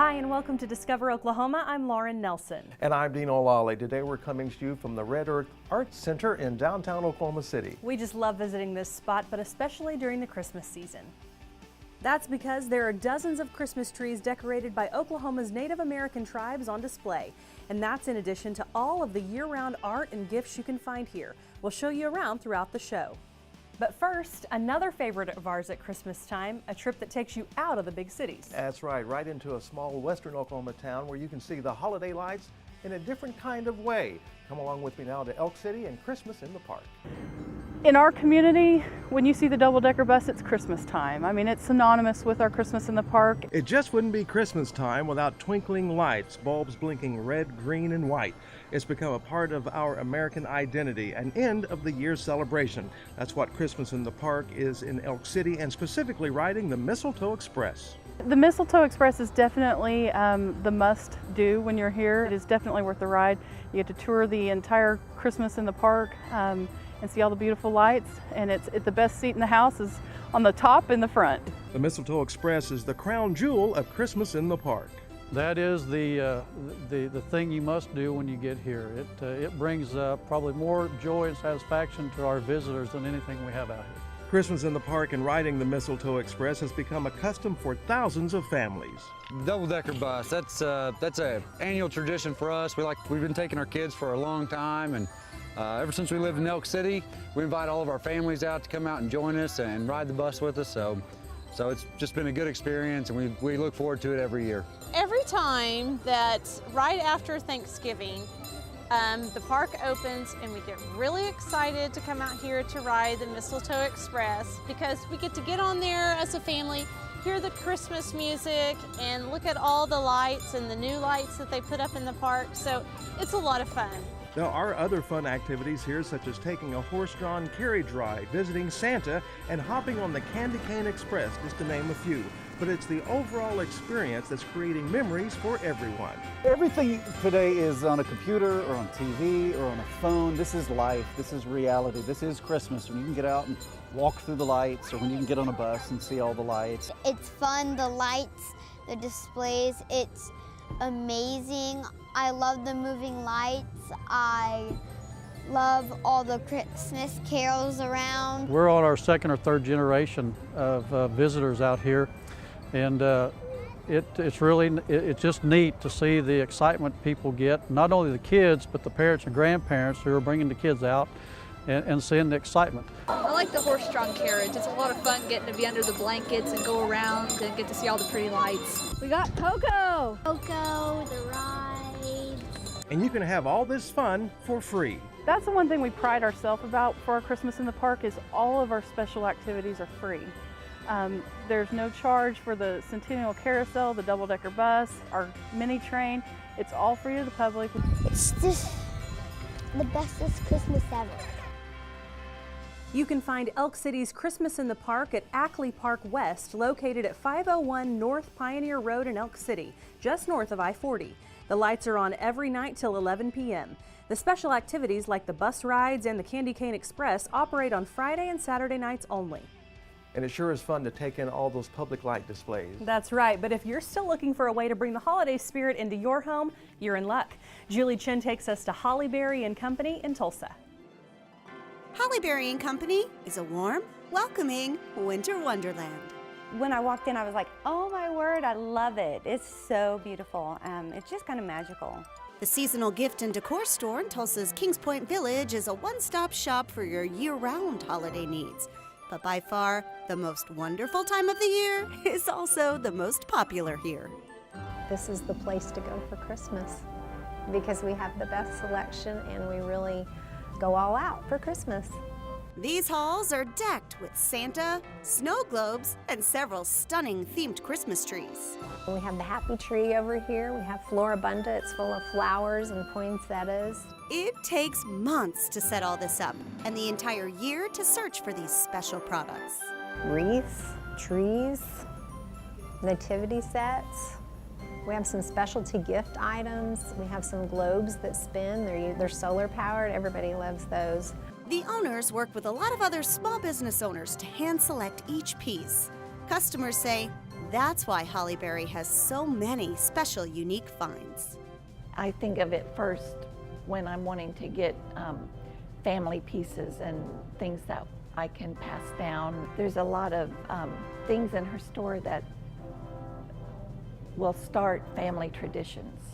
Hi and welcome to Discover Oklahoma. I'm Lauren Nelson. And I'm Dean O'Lally. Today we're coming to you from the Red Earth Arts Center in downtown Oklahoma City. We just love visiting this spot, but especially during the Christmas season. That's because there are dozens of Christmas trees decorated by Oklahoma's Native American tribes on display. And that's in addition to all of the year-round art and gifts you can find here. We'll show you around throughout the show. But first, another favorite of ours at Christmas time, a trip that takes you out of the big cities. That's right into a small western Oklahoma town where you can see the holiday lights in a different kind of way. Come along with me now to Elk City and Christmas in the Park. In our community, when you see the double-decker bus, it's Christmas time. I mean, it's synonymous with our Christmas in the Park. It just wouldn't be Christmas time without twinkling lights, bulbs blinking red, green, and white. It's become a part of our American identity, an end of the year celebration. That's what Christmas in the Park is in Elk City, and specifically riding the Mistletoe Express. The Mistletoe Express is definitely the must-do when you're here. It is definitely worth the ride. You get to tour the entire Christmas in the Park and see all the beautiful lights, and it's the best seat in the house is on the top in the front. The Mistletoe Express is the crown jewel of Christmas in the Park. That is the thing you must do when you get here. It brings probably more joy and satisfaction to our visitors than anything we have out here. Christmas in the Park and riding the Mistletoe Express has become a custom for thousands of families. Double-decker bus, that's an annual tradition for us. We've been taking our kids for a long time, and ever since we lived in Elk City, we invite all of our families out to come out and join us and ride the bus with us. So it's just been a good experience, and we look forward to it every year. Every time that right after Thanksgiving, the park opens and we get really excited to come out here to ride the Mistletoe Express because we get to get on there as a family, hear the Christmas music, and look at all the lights and the new lights that they put up in the park. So it's a lot of fun. There are other fun activities here, such as taking a horse-drawn carriage ride, visiting Santa, and hopping on the Candy Cane Express, just to name a few. But it's the overall experience that's creating memories for everyone. Everything today is on a computer or on TV or on a phone. This is life, this is reality, this is Christmas, when you can get out and walk through the lights, or when you can get on a bus and see all the lights. It's fun, the lights, the displays, it's amazing. I love the moving lights. I love all the Christmas carols around. We're on our second or third generation of visitors out here, and it's just neat to see the excitement people get, not only the kids, but the parents and grandparents who are bringing the kids out and seeing the excitement. I like the horse-drawn carriage. It's a lot of fun getting to be under the blankets and go around and get to see all the pretty lights. We got Coco, the rides. And you can have all this fun for free. That's the one thing we pride ourselves about for our Christmas in the Park is all of our special activities are free. There's no charge for the Centennial Carousel, the double-decker bus, our mini train. It's all free to the public. It's just the bestest Christmas ever. You can find Elk City's Christmas in the Park at Ackley Park West, located at 501 North Pioneer Road in Elk City, just north of I-40. The lights are on every night till 11 p.m. The special activities like the bus rides and the Candy Cane Express operate on Friday and Saturday nights only. And it sure is fun to take in all those public light displays. That's right, but if you're still looking for a way to bring the holiday spirit into your home, you're in luck. Julie Chen takes us to Hollyberry Company in Tulsa. Hollyberry Company is a warm, welcoming winter wonderland. When I walked in, I was like, oh my word, I love it. It's so beautiful. It's just kind of magical. The seasonal gift and decor store in Tulsa's Kings Point Village is a one-stop shop for your year-round holiday needs. But by far, the most wonderful time of the year is also the most popular here. This is the place to go for Christmas because we have the best selection and we really go all out for Christmas. These halls are decked with Santa, snow globes, and several stunning themed Christmas trees. We have the happy tree over here. We have Floribunda. It's full of flowers and poinsettias. It takes months to set all this up and the entire year to search for these special products. Wreaths, trees, nativity sets. We have some specialty gift items. We have some globes that spin. They're solar powered. Everybody loves those. The owners work with a lot of other small business owners to hand select each piece. Customers say That's why Hollyberry has so many special, unique finds. I think of it first when I'm wanting to get family pieces and things that I can pass down. There's a lot of things in her store that will start family traditions.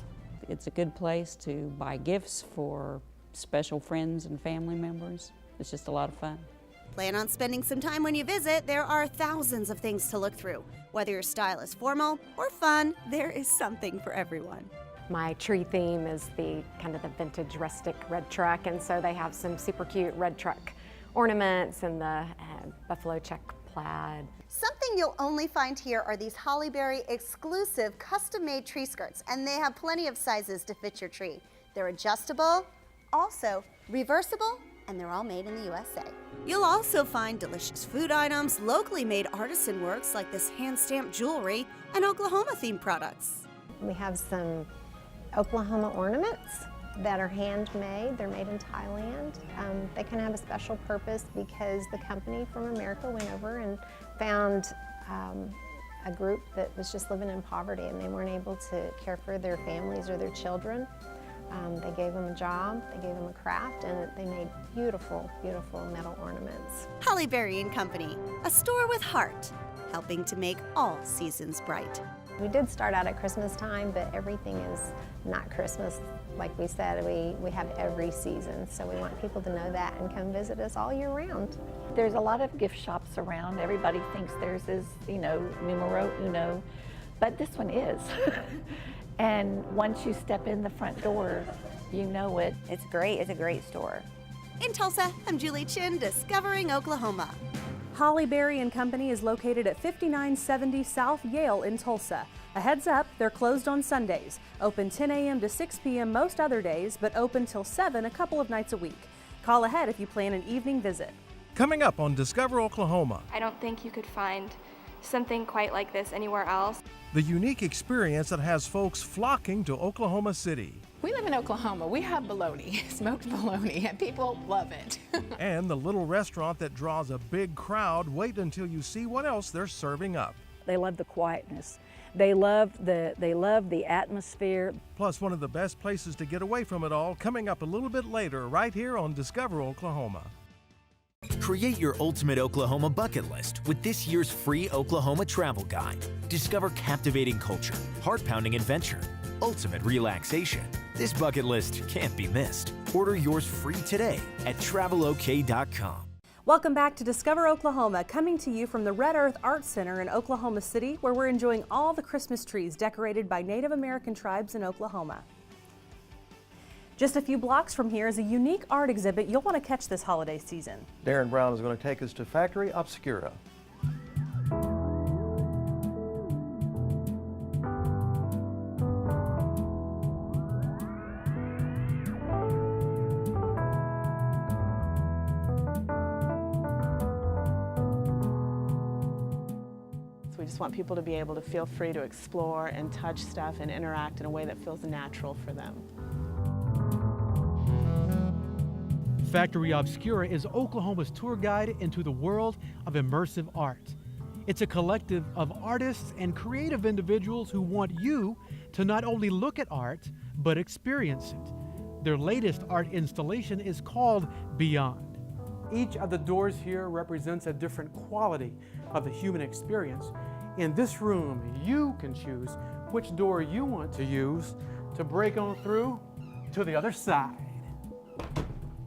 It's a good place to buy gifts for special friends and family members. It's just a lot of fun. Plan on spending some time when you visit. There are thousands of things to look through. Whether your style is formal or fun, there is something for everyone. My tree theme is the kind of the vintage rustic red truck, and so they have some super cute red truck ornaments and the buffalo check plaid. Something you'll only find here are these Hollyberry exclusive custom-made tree skirts, and they have plenty of sizes to fit your tree. They're adjustable, also reversible, and they're all made in the USA. You'll also find delicious food items, locally made artisan works like this hand-stamped jewelry, and Oklahoma-themed products. We have some Oklahoma ornaments that are handmade. They're made in Thailand. They kind of have a special purpose because the company from America went over and found a group that was just living in poverty and they weren't able to care for their families or their children. They gave them a job, they gave them a craft, and they made beautiful, beautiful metal ornaments. Hollyberry Company, a store with heart, helping to make all seasons bright. We did start out at Christmas time, but everything is not Christmas. Like we said, we have every season, so we want people to know that and come visit us all year round. There's a lot of gift shops around. Everybody thinks theirs is, numero uno, but this one is. And once you step in the front door, you know it. It's great. It's a great store. In Tulsa, I'm Julie Chin, Discovering Oklahoma. Hollyberry Company is located at 5970 South Yale in Tulsa. A heads up, they're closed on Sundays. Open 10 a.m. to 6 p.m. most other days, but open till 7 a couple of nights a week. Call ahead if you plan an evening visit. Coming up on Discover Oklahoma. I don't think you could find something quite like this anywhere else. The unique experience that has folks flocking to Oklahoma City. We live in Oklahoma. We have bologna, smoked bologna, and people love it. And the little restaurant that draws a big crowd. Wait until you see what else they're serving up. They love the quietness. They love the atmosphere. Plus, one of the best places to get away from it all, coming up a little bit later, right here on Discover Oklahoma. Create your ultimate Oklahoma bucket list with this year's free Oklahoma travel guide. Discover captivating culture, heart-pounding adventure, ultimate relaxation. This bucket list can't be missed. Order yours free today at travelok.com. Welcome back to Discover Oklahoma, coming to you from the Red Earth Art Center in Oklahoma City, where we're enjoying all the Christmas trees decorated by Native American tribes in Oklahoma. Just a few blocks from here is a unique art exhibit you'll want to catch this holiday season. Darren Brown is going to take us to Factory Obscura. We just want people to be able to feel free to explore and touch stuff and interact in a way that feels natural for them. Factory Obscura is Oklahoma's tour guide into the world of immersive art. It's a collective of artists and creative individuals who want you to not only look at art, but experience it. Their latest art installation is called Beyond. Each of the doors here represents a different quality of the human experience. In this room, you can choose which door you want to use to break on through to the other side.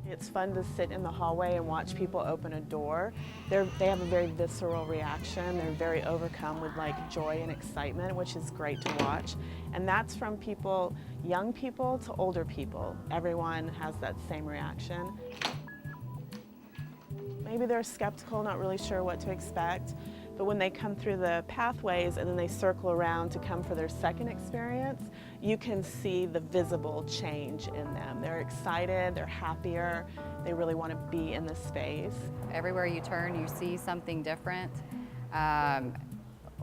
It's fun to sit in the hallway and watch people open a door. They have a very visceral reaction. They're very overcome with joy and excitement, which is great to watch. And that's from people, young people to older people. Everyone has that same reaction. Maybe they're skeptical, not really sure what to expect, but when they come through the pathways and then they circle around to come for their second experience, you can see the visible change in them. They're excited, they're happier, they really want to be in the space. Everywhere you turn, you see something different,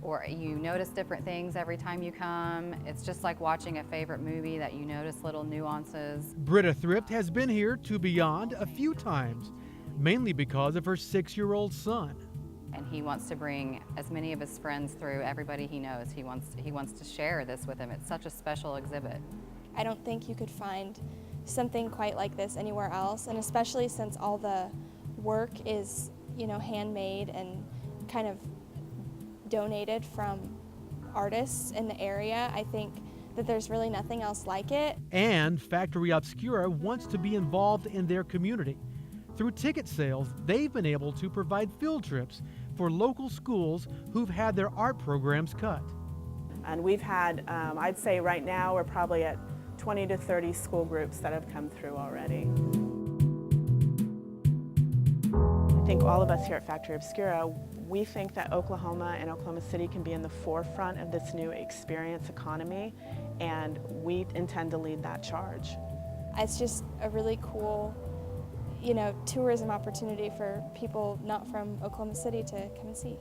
or you notice different things every time you come. It's just like watching a favorite movie that you notice little nuances. Britta Thrift has been here to Beyond a few times, mainly because of her 6-year-old son. And he wants to bring as many of his friends through, everybody he knows. He wants to share this with them. It's such a special exhibit. I don't think you could find something quite like this anywhere else, and especially since all the work is, handmade and kind of donated from artists in the area. I think that there's really nothing else like it. And Factory Obscura wants to be involved in their community. Through ticket sales, they've been able to provide field trips for local schools who've had their art programs cut. And we've had, I'd say right now, we're probably at 20 to 30 school groups that have come through already. I think all of us here at Factory Obscura, we think that Oklahoma and Oklahoma City can be in the forefront of this new experience economy, and we intend to lead that charge. It's just a really cool, tourism opportunity for people not from Oklahoma City to come and see.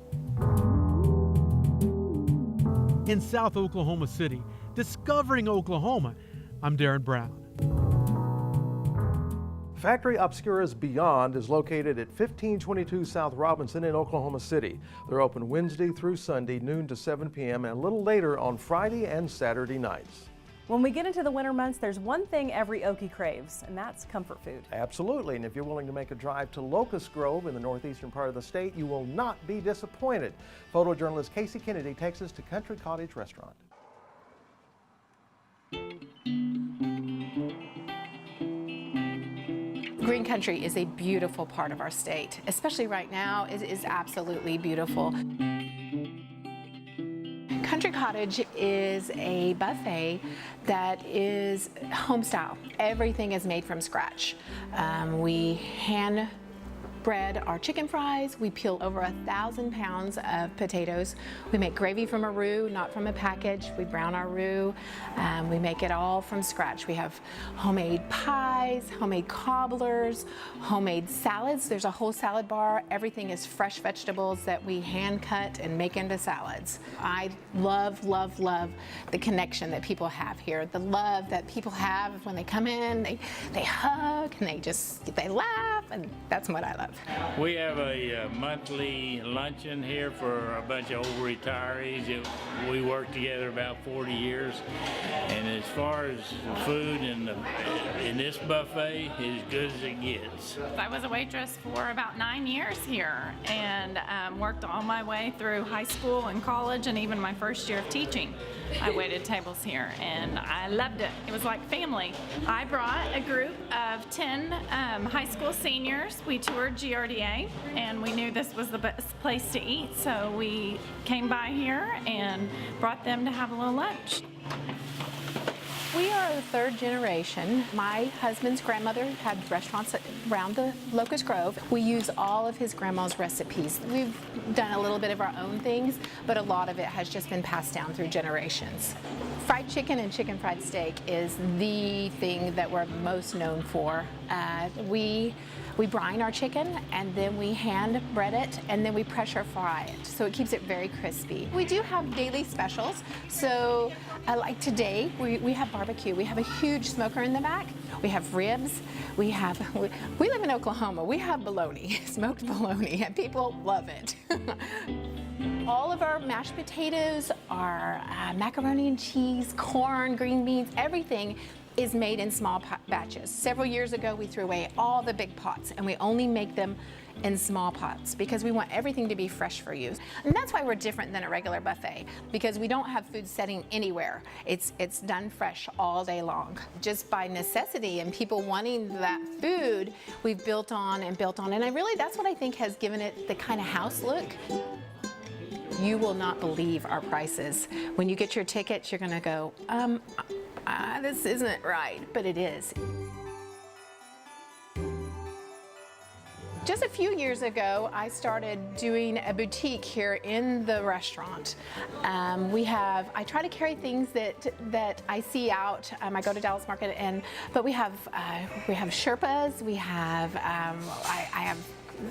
In South Oklahoma City, discovering Oklahoma, I'm Darren Brown. Factory Obscura's Beyond is located at 1522 South Robinson in Oklahoma City. They're open Wednesday through Sunday, noon to 7 p.m., and a little later on Friday and Saturday nights. When we get into the winter months, there's one thing every Okie craves, and that's comfort food. Absolutely, and if you're willing to make a drive to Locust Grove in the northeastern part of the state, you will not be disappointed. Photojournalist Casey Kennedy takes us to Country Cottage Restaurant. Green country is a beautiful part of our state, especially right now. It is absolutely beautiful. Country Cottage is a buffet that is home style. Everything is made from scratch. We hand bread our chicken fries. We peel over 1,000 pounds of potatoes. We make gravy from a roux, not from a package. We brown our roux. We make it all from scratch. We have homemade pies, homemade cobblers, homemade salads. There's a whole salad bar. Everything is fresh vegetables that we hand cut and make into salads. I love, love, love the connection that people have here. The love that people have when they come in, they hug and they laugh, and that's what I love. We have a monthly luncheon here for a bunch of old retirees. We worked together about 40 years, and as far as the food in this buffet, is as good as it gets. I was a waitress for about 9 years here, and worked all my way through high school and college, and even my first year of teaching. I waited tables here, and I loved it. It was like family. I brought a group of 10 high school seniors. We toured GRDA, and we knew this was the best place to eat, so we came by here and brought them to have a little lunch. We are the third generation. My husband's grandmother had restaurants around the Locust Grove. We use all of his grandma's recipes. We've done a little bit of our own things, but a lot of it has just been passed down through generations. Fried chicken and chicken fried steak is the thing that we're most known for. We brine our chicken, and then we hand bread it, and then we pressure fry it, so it keeps it very crispy. We do have daily specials, so like today, we have barbecue. We have a huge smoker in the back. We have ribs. We live in Oklahoma. We have bologna, smoked bologna, and people love it. All of our mashed potatoes, our macaroni and cheese, corn, green beans, everything is made in small batches. Several years ago, we threw away all the big pots, and we only make them in small pots because we want everything to be fresh for use. And that's why we're different than a regular buffet, because we don't have food setting anywhere. It's done fresh all day long. Just by necessity and people wanting that food, we've built on and built on. And that's what I think has given it the kind of house look. You will not believe our prices. When you get your tickets, you're gonna go, this isn't right, but it is. Just a few years ago, I started doing a boutique here in the restaurant. I try to carry things that I see out. I go to Dallas Market, but we have Sherpas. We have I have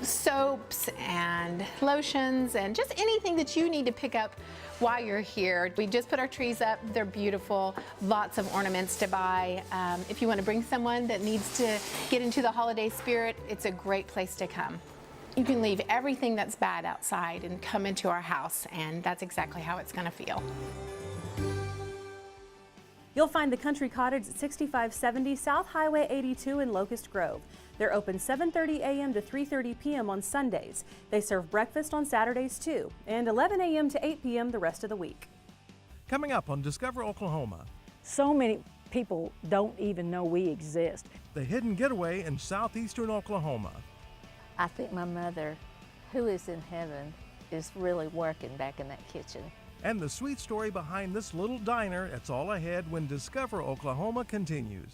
soaps and lotions and just anything that you need to pick up while you're here. We just put our trees up. They're beautiful. Lots of ornaments to buy. If you want to bring someone that needs to get into the holiday spirit, it's a great place to come. You can leave everything that's bad outside and come into our house, and that's exactly how it's going to feel. You'll find the Country Cottage at 6570 South Highway 82 in Locust Grove. They're open 7:30 a.m. to 3:30 p.m. on Sundays. They serve breakfast on Saturdays too, and 11 a.m. to 8 p.m. the rest of the week. Coming up on Discover Oklahoma. So many people don't even know we exist. The hidden getaway in southeastern Oklahoma. I think my mother, who is in heaven, is really working back in that kitchen. And the sweet story behind this little diner, it's all ahead when Discover Oklahoma continues.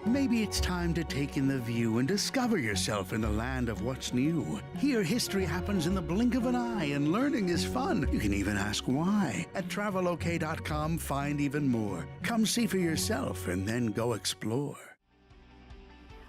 Maybe it's time to take in the view and discover yourself in the land of what's new. Here, history happens in the blink of an eye, and learning is fun. You can even ask why. At travelok.com, find even more. Come see for yourself and then go explore.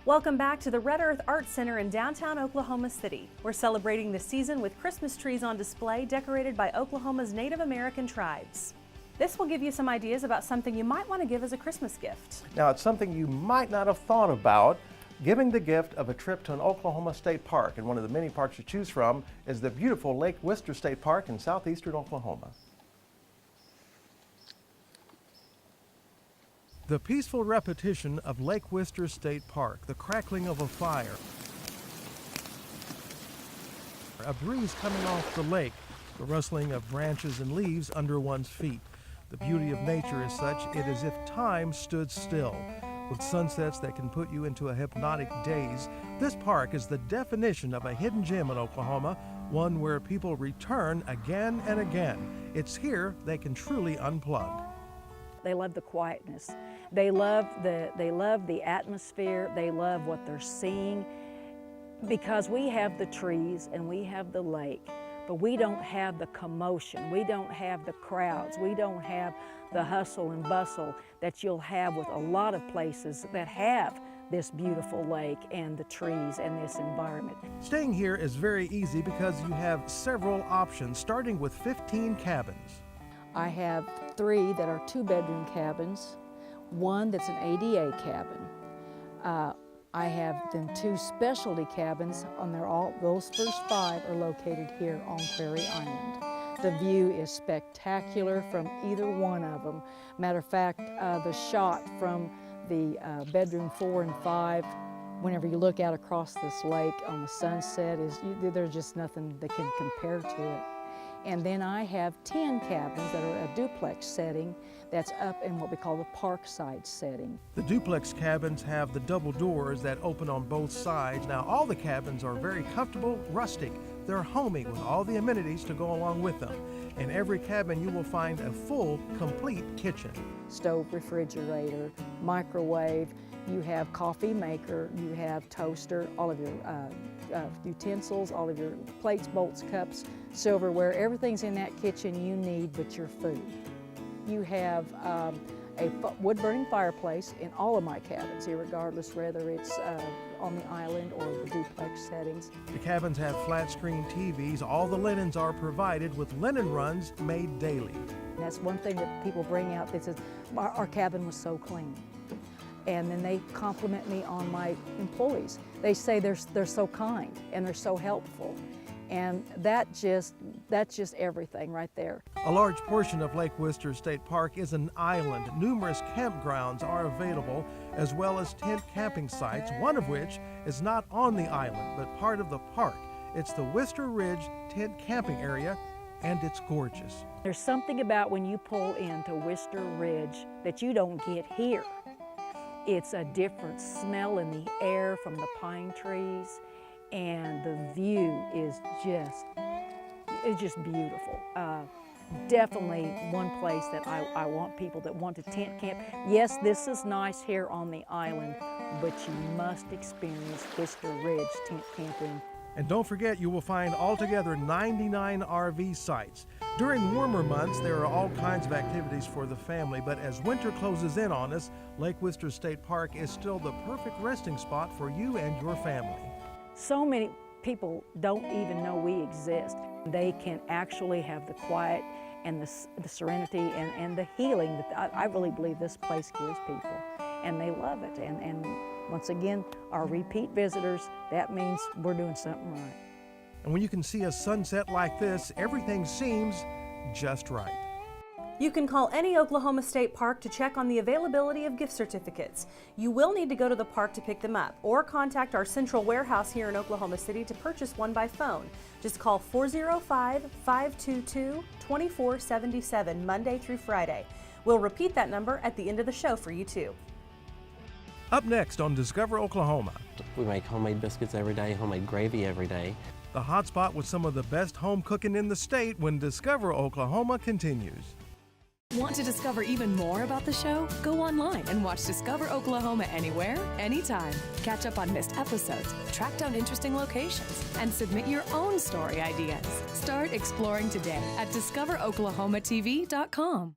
Welcome back to the Red Earth Art Center in downtown Oklahoma City. We're celebrating the season with Christmas trees on display decorated by Oklahoma's Native American tribes. This will give you some ideas about something you might want to give as a Christmas gift. Now, it's something you might not have thought about, giving the gift of a trip to an Oklahoma State Park. And one of the many parks to choose from is the beautiful Lake Wister State Park in southeastern Oklahoma. The peaceful repetition of Lake Wister State Park, the crackling of a fire, a breeze coming off the lake, the rustling of branches and leaves under one's feet. The beauty of nature is such, it is as if time stood still. With sunsets that can put you into a hypnotic daze, this park is the definition of a hidden gem in Oklahoma, one where people return again and again. It's here they can truly unplug. They love the quietness. They love the atmosphere. They love what they're seeing, because we have the trees and we have the lake, but we don't have the commotion. We don't have the crowds. We don't have the hustle and bustle that you'll have with a lot of places that have this beautiful lake and the trees and this environment. Staying here is very easy because you have several options, starting with 15 cabins. I have 3 that are 2-bedroom cabins, 1 that's an ADA cabin. I have then 2 specialty cabins, and those first 5 are located here on Prairie Island. The view is spectacular from either one of them. Matter of fact, the shot from the bedroom 4 and 5, whenever you look out across this lake on the sunset, there's just nothing that can compare to it. And then I have 10 cabins that are a duplex setting that's up in what we call the parkside setting. The duplex cabins have the double doors that open on both sides. Now, all the cabins are very comfortable, rustic. They're homey with all the amenities to go along with them. In every cabin, you will find a full, complete kitchen. Stove, refrigerator, microwave, you have coffee maker, you have toaster, all of your utensils, all of your plates, bowls, cups, silverware, everything's in that kitchen you need but your food. You have a wood-burning fireplace in all of my cabins, regardless whether it's on the island or the duplex settings. The cabins have flat-screen TVs. All the linens are provided with linen runs made daily. And that's one thing that people bring out that says, our cabin was so clean. And then they compliment me on my employees. They say they're so kind and they're so helpful. And that's just everything right there. A large portion of Lake Wister State Park is an island. Numerous campgrounds are available, as well as tent camping sites, one of which is not on the island, but part of the park. It's the Wister Ridge Tent Camping Area, and it's gorgeous. There's something about when you pull into Wister Ridge that you don't get here. It's a different smell in the air from the pine trees, and the view is just beautiful. Definitely one place that I want people that want to tent camp. Yes, this is nice here on the island, but you must experience Wister Ridge tent camping. And don't forget, you will find altogether 99 RV sites. During warmer months, there are all kinds of activities for the family, but as winter closes in on us, Lake Wister State Park is still the perfect resting spot for you and your family. So many people don't even know we exist. They can actually have the quiet and the serenity and the healing that I really believe this place gives people, and they love it. And once again, our repeat visitors, that means we're doing something right. And when you can see a sunset like this, everything seems just right. You can call any Oklahoma State Park to check on the availability of gift certificates. You will need to go to the park to pick them up or contact our central warehouse here in Oklahoma City to purchase one by phone. Just call 405-522-2477 Monday through Friday. We'll repeat that number at the end of the show for you too. Up next on Discover Oklahoma. We make homemade biscuits every day, homemade gravy every day. The hot spot with some of the best home cooking in the state when Discover Oklahoma continues. Want to discover even more about the show? Go online and watch Discover Oklahoma anywhere, anytime. Catch up on missed episodes, track down interesting locations, and submit your own story ideas. Start exploring today at discoveroklahomatv.com.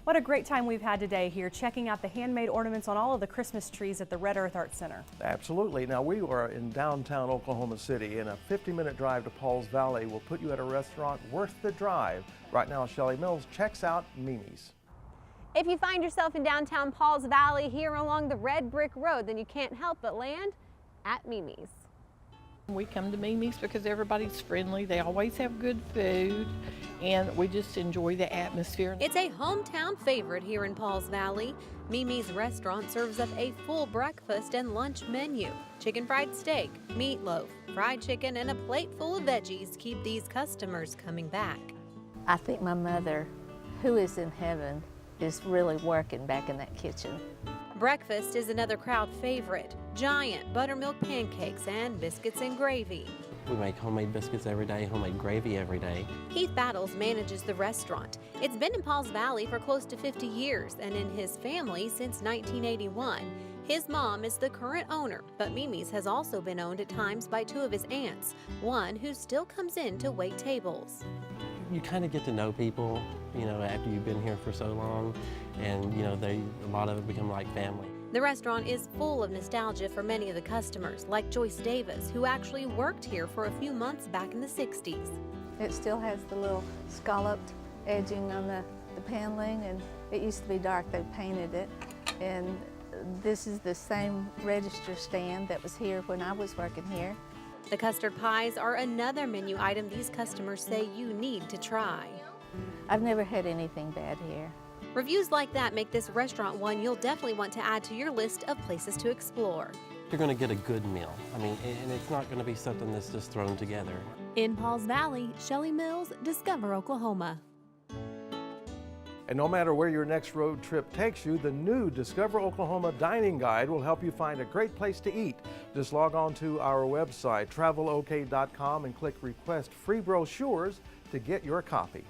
What a great time we've had today here checking out the handmade ornaments on all of the Christmas trees at the Red Earth Art Center. Absolutely. Now we are in downtown Oklahoma City, and a 50-minute drive to Pauls Valley will put you at a restaurant worth the drive. Right now, Shelley Mills checks out Mimi's. If you find yourself in downtown Pauls Valley here along the red brick road, then you can't help but land at Mimi's. We come to Mimi's because everybody's friendly. They always have good food, and we just enjoy the atmosphere. It's a hometown favorite here in Pauls Valley. Mimi's restaurant serves up a full breakfast and lunch menu. Chicken fried steak, meatloaf, fried chicken, and a plate full of veggies keep these customers coming back. I think my mother, who is in heaven, is really working back in that kitchen. Breakfast is another crowd favorite. Giant buttermilk pancakes and biscuits and gravy. We make homemade biscuits every day, homemade gravy every day. Keith Battles manages the restaurant. It's been in Pauls Valley for close to 50 years and in his family since 1981. His mom is the current owner, but Mimi's has also been owned at times by two of his aunts, one who still comes in to wait tables. You kind of get to know people, you know, after you've been here for so long, and you know, a lot of it become like family. The restaurant is full of nostalgia for many of the customers, like Joyce Davis, who actually worked here for a few months back in the 60s. It still has the little scalloped edging on the paneling, and it used to be dark. They painted it, and this is the same register stand that was here when I was working here. The custard pies are another menu item these customers say you need to try. I've never had anything bad here. Reviews like that make this restaurant one you'll definitely want to add to your list of places to explore. You're going to get a good meal. I mean, and it's not going to be something that's just thrown together. In Pauls Valley, Shelley Mills, Discover Oklahoma. And no matter where your next road trip takes you, the new Discover Oklahoma Dining Guide will help you find a great place to eat. Just log on to our website, travelok.com, and click Request Free Brochures to get your copy.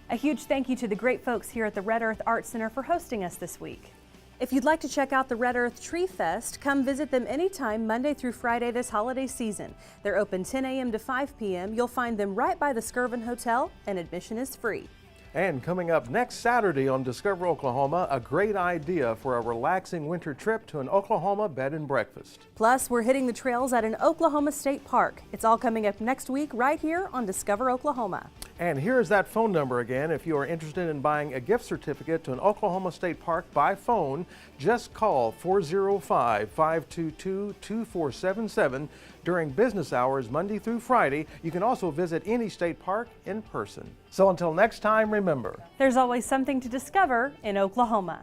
A huge thank you to the great folks here at the Red Earth Art Center for hosting us this week. If you'd like to check out the Red Earth Tree Fest, come visit them anytime Monday through Friday this holiday season. They're open 10 a.m. to 5 p.m. You'll find them right by the Skirvin Hotel, and admission is free. And coming up next Saturday on Discover Oklahoma, a great idea for a relaxing winter trip to an Oklahoma bed and breakfast. Plus, we're hitting the trails at an Oklahoma State Park. It's all coming up next week right here on Discover Oklahoma. And here's that phone number again. If you are interested in buying a gift certificate to an Oklahoma State Park by phone, just call 405-522-2477 during business hours Monday through Friday. You can also visit any state park in person. So until next time, remember, there's always something to discover in Oklahoma.